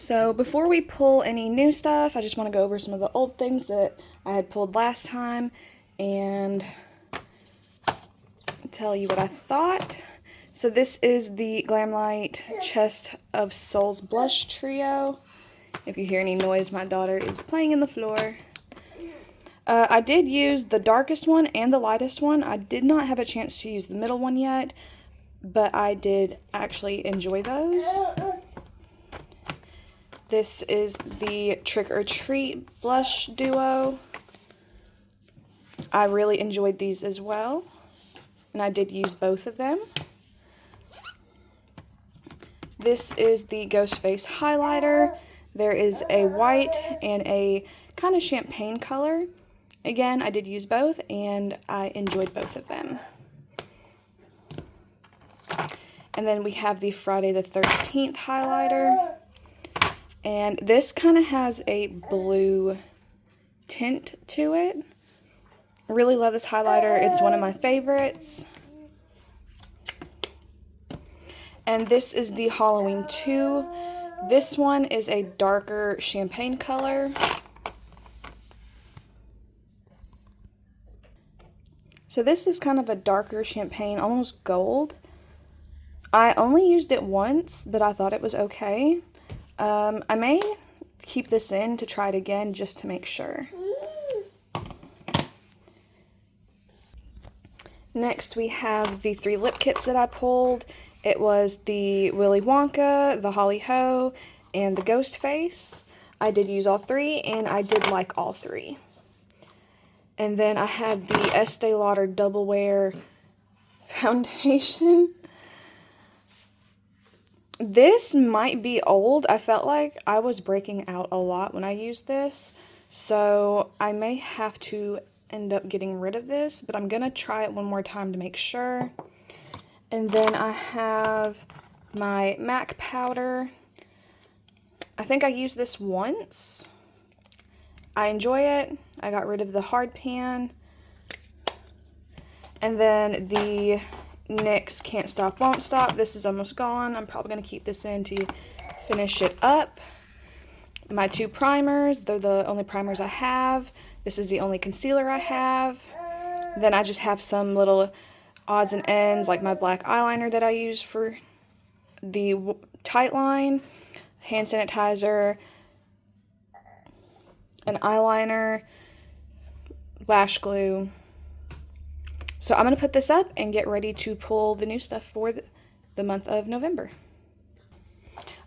So before we pull any new stuff, I just want to go over some of the old things that I had pulled last time and tell you what I thought. So this is the Glamlight Chest of Souls Blush Trio. If you hear any noise, my daughter is playing in the floor. I did use the darkest one and the lightest one. I did not have a chance to use the middle one yet, but I did actually enjoy those. This is the Trick or Treat Blush Duo. I really enjoyed these as well, and I did use both of them. This is the Ghost Face Highlighter. There is a white and a kind of champagne color. Again, I did use both, and I enjoyed both of them. And then we have the Friday the 13th highlighter. And this kind of has a blue tint to it. I really love this highlighter. It's one of my favorites. And this is the Halloween 2. This one is a darker champagne color. So this is kind of a darker champagne, almost gold. I only used it once, but I thought it was okay. I may keep this in to try it again just to make sure. Next we have the 3 lip kits that I pulled. It was the Willy Wonka, the Holly Ho, and the Ghost Face. I did use all 3, and I did like all 3. And then I had the Estee Lauder Double Wear Foundation. This might be old. I felt like I was breaking out a lot when I used this, so I may have to end up getting rid of this, but I'm gonna try it one more time to make sure. And then I have my MAC powder. I think I used this once. I enjoy it. I got rid of the hard pan. And then the NYX Can't Stop Won't Stop. This is almost gone. I'm probably going to keep this in to finish it up. My 2 primers. They're the only primers I have. This is the only concealer I have. Then I just have some little odds and ends, like my black eyeliner that I use for the tight line, hand sanitizer, an eyeliner, lash glue. So I'm going to put this up and get ready to pull the new stuff for the month of November.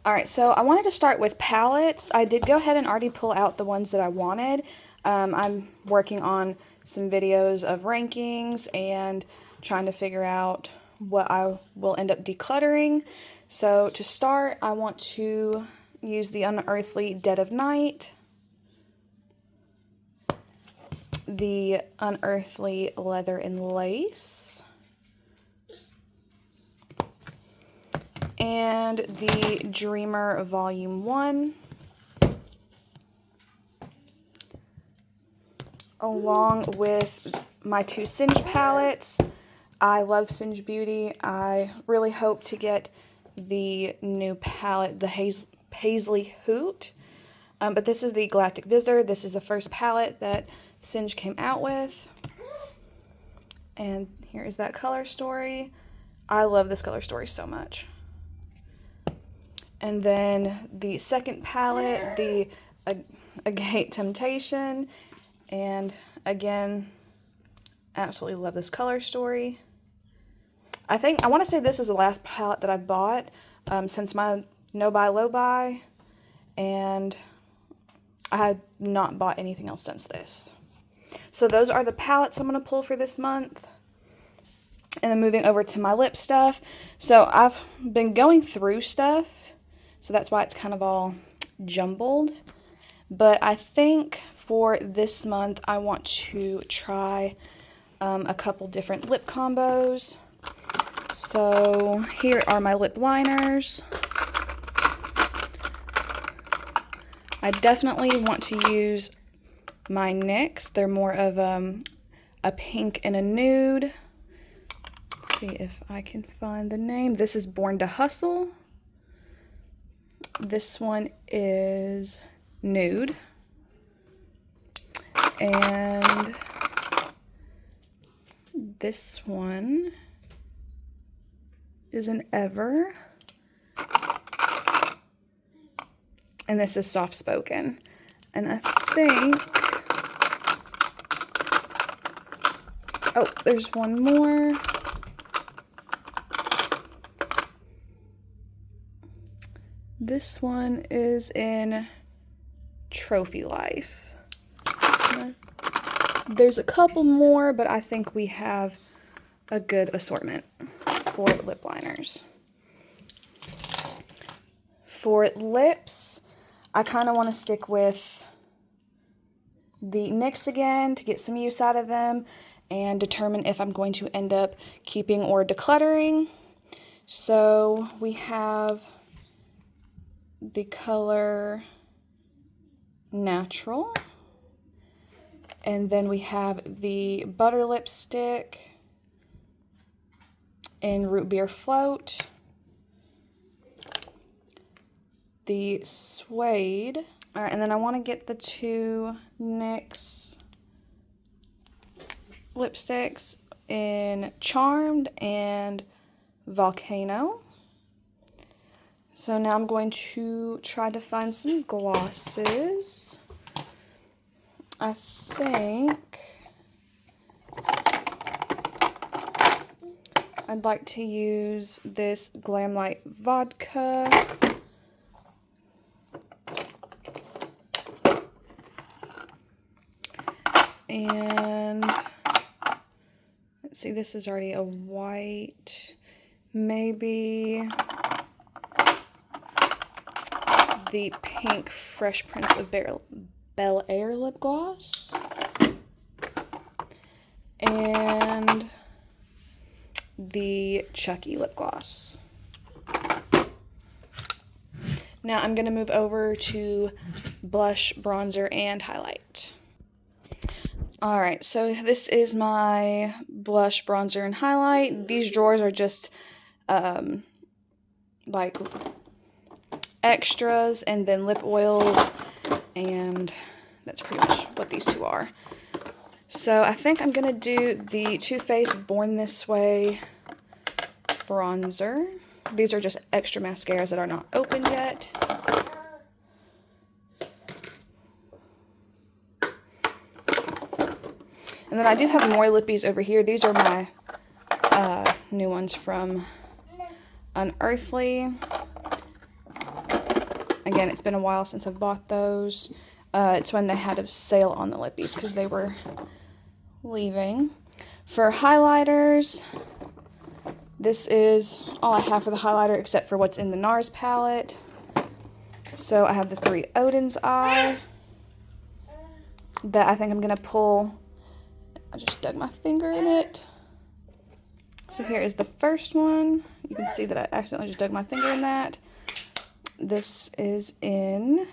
Alright, so I wanted to start with palettes. I did go ahead and already pull out the ones that I wanted. I'm working on some videos of rankings and trying to figure out what I will end up decluttering. So to start, I want to use the Unearthly Dead of Night, the Unearthly Leather and Lace, and the Dreamer Volume 1, along with my 2 Singe palettes. I love Singe Beauty. I really hope to get the new palette, the Paisley Hoot. But this is the Galactic Visitor. This is the first palette that Singe came out with. And here is that color story. I love this color story so much. And then the second palette, the Agate Temptation. And again, absolutely love this color story. I want to say this is the last palette that I bought since my no buy low buy, and I had not bought anything else since this. So those are the palettes I'm going to pull for this month. And then moving over to my lip stuff. So I've been going through stuff, so that's why it's kind of all jumbled. But I think for this month I want to try a couple different lip combos. So here are my lip liners. I definitely want to use my NYX. They're more of a pink and a nude. Let's see if I can find the name. This is Born to Hustle. This one is Nude. And this one is an Ever. And this is Soft Spoken. And I think, oh, there's one more. This one is in Trophy Life. There's a couple more, but I think we have a good assortment for lip liners. For lips, I kind of want to stick with the NYX again to get some use out of them and determine if I'm going to end up keeping or decluttering. So we have the color Natural, and then we have the Butter Lipstick in Root Beer Float, the Suede. All right, and then I want to get the two NYX lipsticks in Charmed and Volcano. So now I'm going to try to find some glosses. I think I'd like to use this Glamlight Vodka. And let's see, this is already a white. Maybe the pink Fresh Prince of Bel Air lip gloss. And the Chucky lip gloss. Now I'm going to move over to blush, bronzer, and highlight. Alright, so this is my blush, bronzer, and highlight. These drawers are just like extras, and then lip oils, and that's pretty much what these two are. So I think I'm going to do the Too Faced Born This Way bronzer. These are just extra mascaras that are not open yet. And then I do have more lippies over here. These are my new ones from Unearthly. Again, it's been a while since I've bought those. It's when they had a sale on the lippies because they were leaving. For highlighters, this is all I have for the highlighter except for what's in the NARS palette. So I have the 3 Odin's Eye that I think I'm going to pull. I just dug my finger in it. So here is the first one. You can see that I accidentally just dug my finger in that. This is in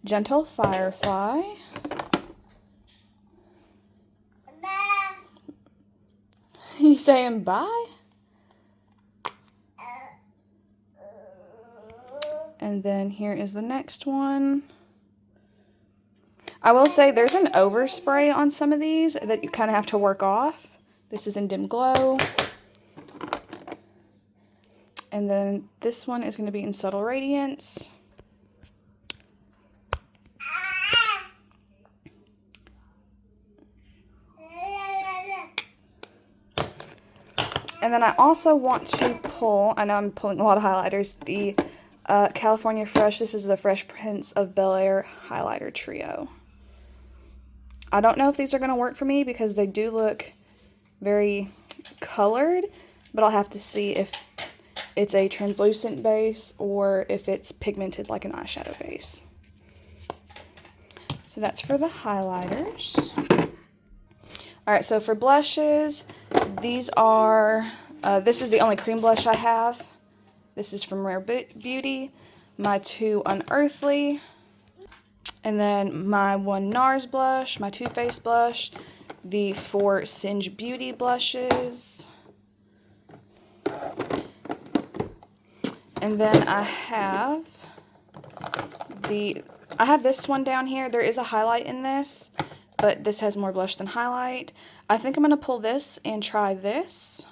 Gentle Firefly. You saying bye? And then here is the next one. I will say there's an overspray on some of these that you kind of have to work off. This is in Dim Glow. And then this one is going to be in Subtle Radiance. And then I also want to pull, I know I'm pulling a lot of highlighters, the California Fresh. This is the Fresh Prince of Bel Air Highlighter Trio. I don't know if these are going to work for me because they do look very colored, but I'll have to see if it's a translucent base or if it's pigmented like an eyeshadow base. So that's for the highlighters. Alright, so for blushes, these are, this is the only cream blush I have. This is from Rare Beauty. My 2 Unearthly. And then my 1 NARS blush, my Too Faced blush, the 4 Singe Beauty blushes. And then I have I have this one down here. There is a highlight in this, but this has more blush than highlight. I think I'm going to pull this and try this.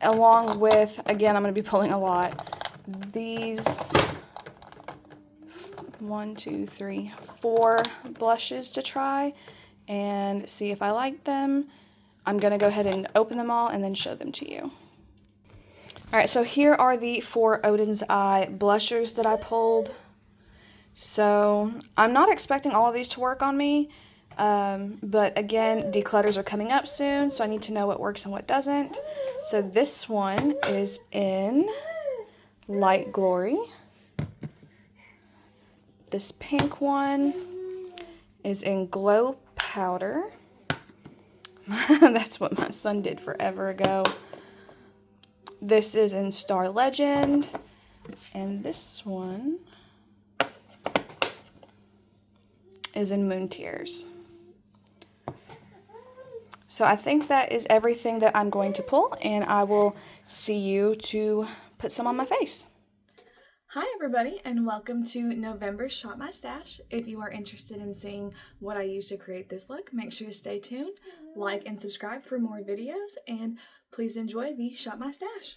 Along with, again, I'm going to be pulling a lot, these 4 blushes to try and see if I like them. I'm going to go ahead and open them all and then show them to you. Alright, so here are the 4 Odin's Eye blushers that I pulled. So I'm not expecting all of these to work on me, but again, declutters are coming up soon, so I need to know what works and what doesn't. So this one is in Light Glory. This pink one is in Glow Powder. That's what my son did forever ago. This is in Star Legend. And this one is in Moon Tears. So I think that is everything that I'm going to pull, and I will see you to put some on my face. Hi everybody, and welcome to November's Shop My Stash. If you are interested in seeing what I use to create this look, make sure to stay tuned, like and subscribe for more videos, and please enjoy the Shop My Stash.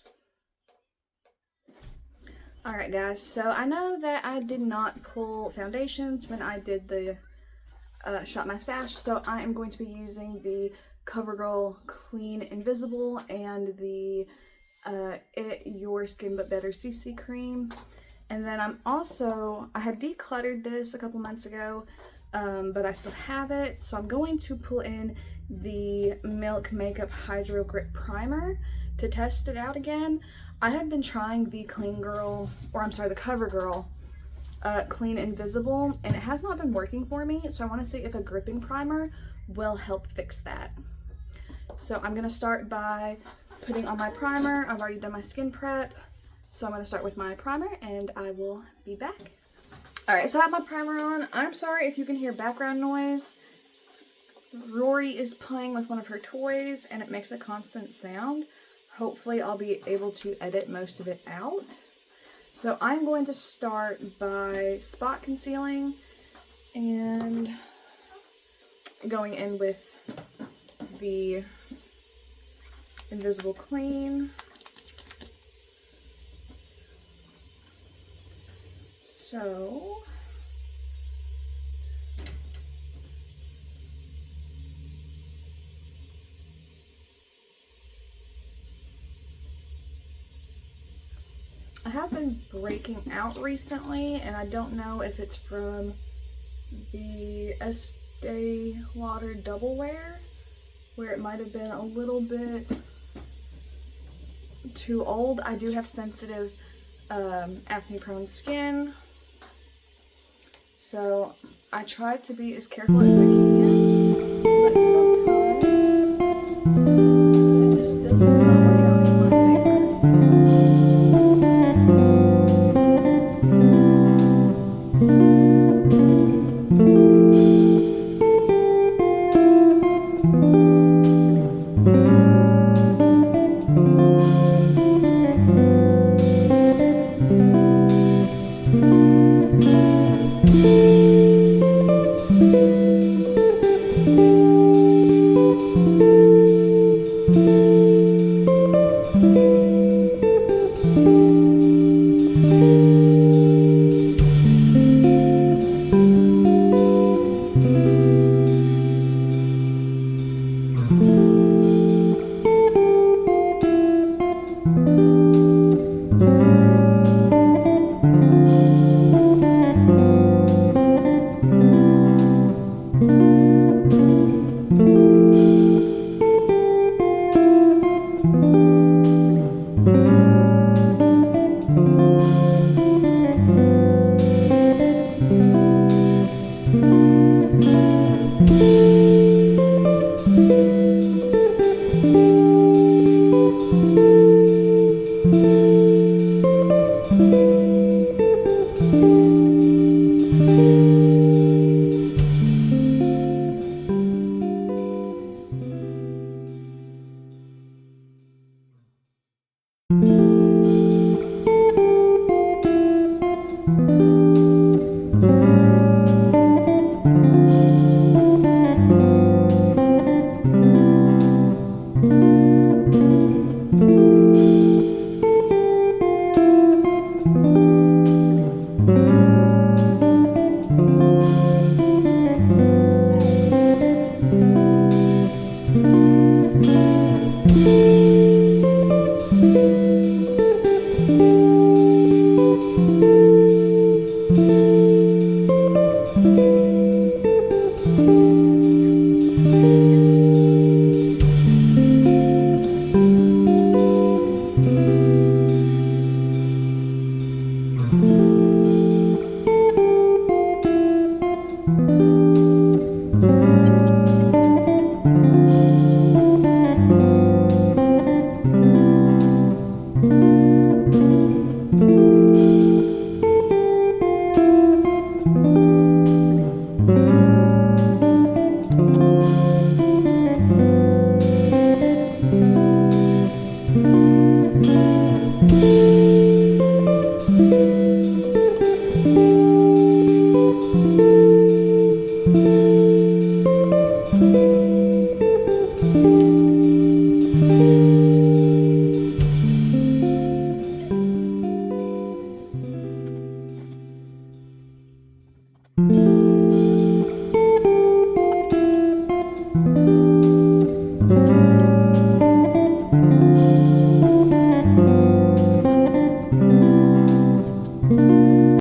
Alright guys, so I know that I did not pull foundations when I did the Shop My Stash, so I am going to be using the CoverGirl Clean Invisible and the Your Skin But Better CC Cream. And then I had decluttered this a couple months ago, but I still have it, so I'm going to pull in the Milk Makeup Hydro Grip Primer to test it out again. I have been trying the CoverGirl Clean Invisible, and it has not been working for me, so I want to see if a gripping primer will help fix that. So I'm going to start by putting on my primer. I've already done my skin prep, so I'm going to start with my primer, and I will be back. Alright, so I have my primer on. I'm sorry if you can hear background noise. Rory is playing with one of her toys, and it makes a constant sound. Hopefully I'll be able to edit most of it out. So I'm going to start by spot concealing and going in with the Invisible Clean. So I have been breaking out recently, and I don't know if it's from the Estee Lauder Double Wear, where it might have been a little bit too old. I do have sensitive acne prone skin, so I tried to be as careful as I